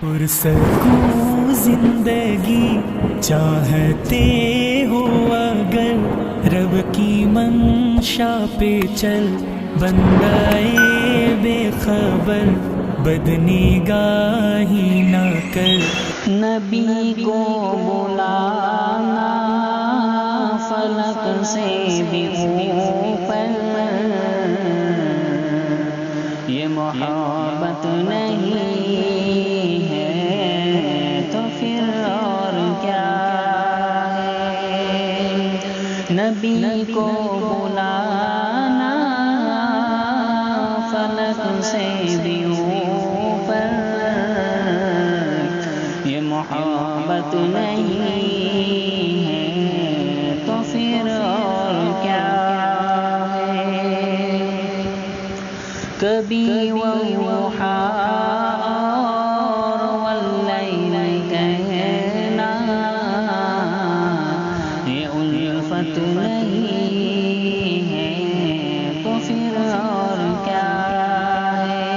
پرسکون زندگی چاہتے ہو اگر رب کی منشا پہ چل، بندہ بے خبر بدنگاہی نہ کر۔ نبی کو بلانا فلک سے بھی اوپر، یہ محبت نہیں ہے تو پھر اور کیا ہے؟ نبی کو بلانا فلک سے بھی اوپر، یہ محبت نہیں ہے تو پھر اور کیا ہے؟ کبھی وضحا اور واللیل کہنا، یہ الفت نہیں ہے تو پھر اور کیا ہے؟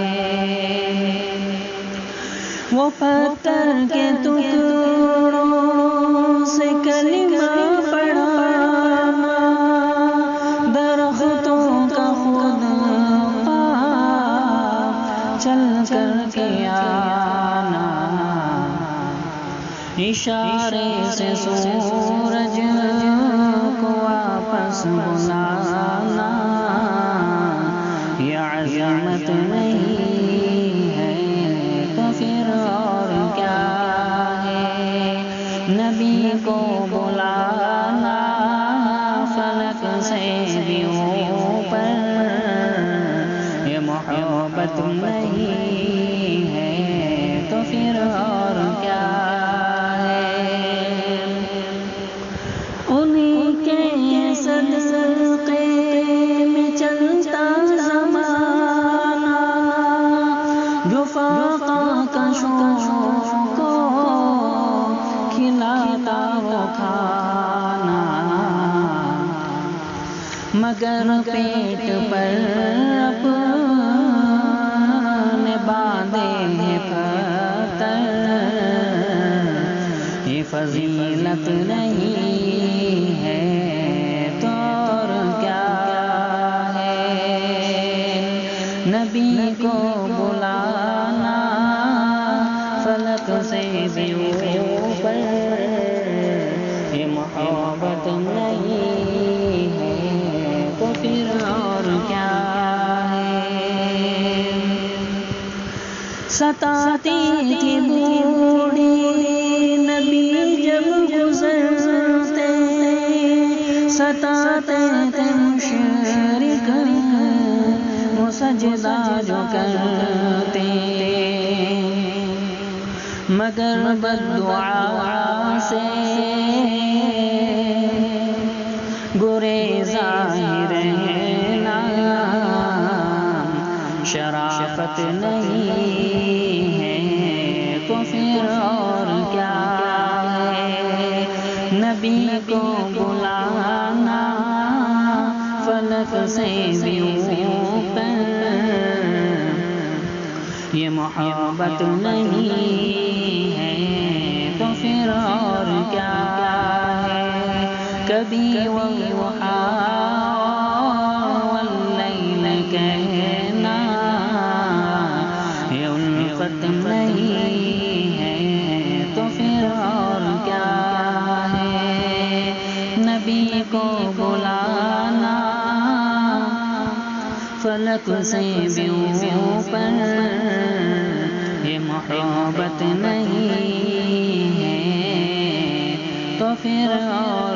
وہ پتھر کے ٹکڑوں سے کلمہ پڑھانا، درختوں کا خود چل کر کے آنا، اشارے سے سورج کو واپس بلانا، یہ عظمت نہیں ہے تو پھر اور کیا ہے؟ نبی کو بلانا فلک سے بھی اوپر، یہ محبت نہیں ہے تو پھر اور کیا ہے؟ انہیں کے صدقے میں چلتا زمانہ، جو فاقہ کا شوق کو کھلاتا وہ کھانا، مگر پیٹ پر اپنے باندھے ہیں پتھر، یہ فضیلت نہیں ہے تو اور کیا ہے؟ نبی کو بلانا فلک سے بھی اوپر، یہ محبت نہیں ہے تو پھر اور کیا ہے؟ ستاتی تھی بوڑھی نبی جب گزرتے، ستاتے تھے مشرک وہ سجدہ جو کرتے، مگر بددعا سے گریزا ہی رہنا، شرافت نہیں ہے تو پھر اور کیا ہے؟ نبی کو بلانا فلک سے بھی اوپر، یہ محبت نہیں ہے تو پھر اور کیا ہے؟ کبھی وضحا واللیل کہنا، یہ الفت نہیں ہے تو پھر اور کیا ہے؟ نبی کو بلانا فلک سے بھی اوپر، یہ محبت نہیں ہے تو پھر اور